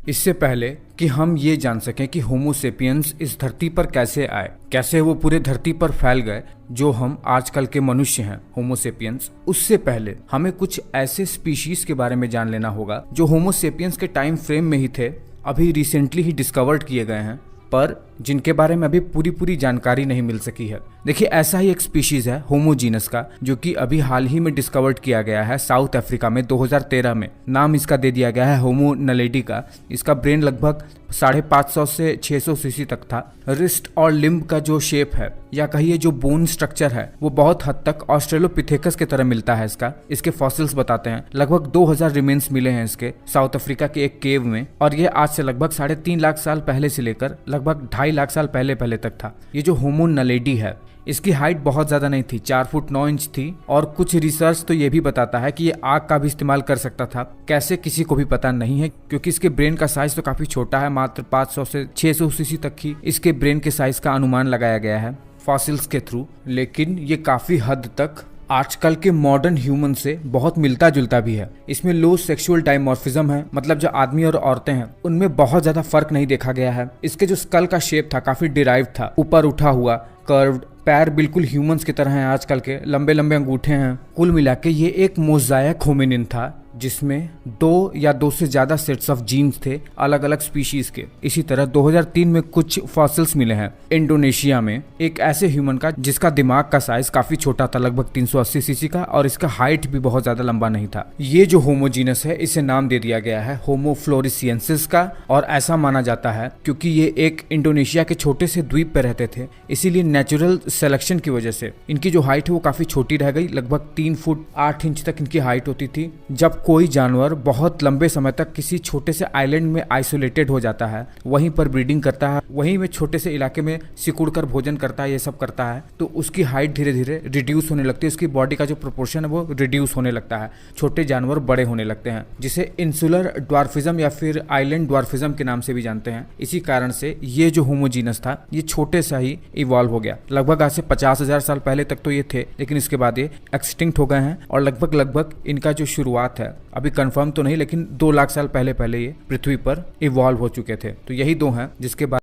इससे पहले कि हम ये जान सकें कि होमो सेपियंस इस धरती पर कैसे आए, कैसे वो पूरे धरती पर फैल गए जो हम आजकल के मनुष्य हैं होमो सेपियंस, उससे पहले हमें कुछ ऐसे स्पीशीज के बारे में जान लेना होगा जो होमो सेपियंस के टाइम फ्रेम में ही थे, अभी रिसेंटली ही डिस्कवर्ड किए गए हैं, पर जिनके बारे में अभी पूरी जानकारी नहीं मिल सकी है। देखिए, ऐसा ही एक स्पीशीज है होमो जीनस का, जो कि अभी हाल ही में डिस्कवर्ड किया गया है साउथ अफ्रीका में 2013 में। नाम इसका दे दिया गया है होमो नलेडी का। इसका ब्रेन लगभग 550 से 600 सीसी तक था। रिस्ट और लिम्ब का जो शेप है या कहिए जो बोन स्ट्रक्चर है वो बहुत हद तक ऑस्ट्रेलोपिथेकस की तरह मिलता है इसके फॉसिल्स बताते हैं। लगभग 2000 रिमेन्स मिले हैं इसके साउथ अफ्रीका के एक केव में, और ये आज से लगभग 3.5 लाख साल पहले से लेकर लगभग 2.5 लाख साल पहले तक था। ये जो होमो नलेडी है इसकी हाइट बहुत ज्यादा नहीं थी, 4 फुट 9 इंच थी, और कुछ रिसर्च तो ये भी बताता है कि ये आग का भी इस्तेमाल कर सकता था। कैसे, किसी को भी पता नहीं है, क्योंकि इसके ब्रेन का साइज तो काफी छोटा है, मात्र 500 से 600 सीसी तक ही इसके ब्रेन के साइज का अनुमान लगाया गया है फॉसिल्स के थ्रू। लेकिन ये काफी हद तक आजकल के मॉडर्न ह्यूमन से बहुत मिलता जुलता भी है। इसमें लो सेक्सुअल डायमॉर्फिज्म है, मतलब जो आदमी और औरतें हैं उनमें बहुत ज्यादा फर्क नहीं देखा गया है। इसके जो स्कल का शेप था काफी डिराइव था, ऊपर उठा हुआ, कर्व्ड, पैर बिल्कुल ह्यूमंस की तरह हैं, आजकल के लंबे लंबे अंगूठे हैं। कुल मिला के ये एक मोज़ाइक होमिनिन था जिसमें 2 या 2 से ज्यादा सेट्स ऑफ जीन्स थे अलग अलग स्पीशीज के। इसी तरह 2003 में कुछ फॉसिल्स मिले हैं इंडोनेशिया में एक ऐसे ह्यूमन का जिसका दिमाग का साइज काफी छोटा था, लगभग 380 सीसी का, और इसका हाइट भी बहुत ज्यादा लंबा नहीं था। ये जो होमोजीनस है इसे नाम दे दिया गया है होमो फ्लोरेसियंसिस का, और ऐसा माना जाता है क्योंकि ये एक इंडोनेशिया के छोटे से द्वीप पे रहते थे, इसीलिए नेचुरल सिलेक्शन की वजह से इनकी जो हाइट है वो काफी छोटी रह गई। लगभग 3 फुट 8 इंच तक इनकी हाइट होती थी। जब कोई जानवर बहुत लंबे समय तक किसी छोटे से आइलैंड में आइसोलेटेड हो जाता है, वहीं पर ब्रीडिंग करता है, वहीं में छोटे से इलाके में सिकुड़कर भोजन करता है, ये सब करता है, तो उसकी हाइट धीरे धीरे रिड्यूस होने लगती है। उसकी बॉडी का जो प्रोपोर्शन है वो रिड्यूस होने लगता है, छोटे जानवर बड़े होने लगते हैं, जिसे इंसुलर ड्वार्फिज्म या फिर आइलैंड ड्वार्फिज्म के नाम से भी जानते हैं। इसी कारण से ये जो होमोजीनस था ये छोटे सा ही इवॉल्व हो गया। लगभग आज से 50,000 साल पहले तक तो ये थे, लेकिन इसके बाद ये एक्सटिंक्ट हो गए हैं, और लगभग इनका जो शुरुआत है अभी कंफर्म तो नहीं, लेकिन 2 लाख साल पहले ये पृथ्वी पर इवॉल्व हो चुके थे। तो यही 2 हैं जिसके बाद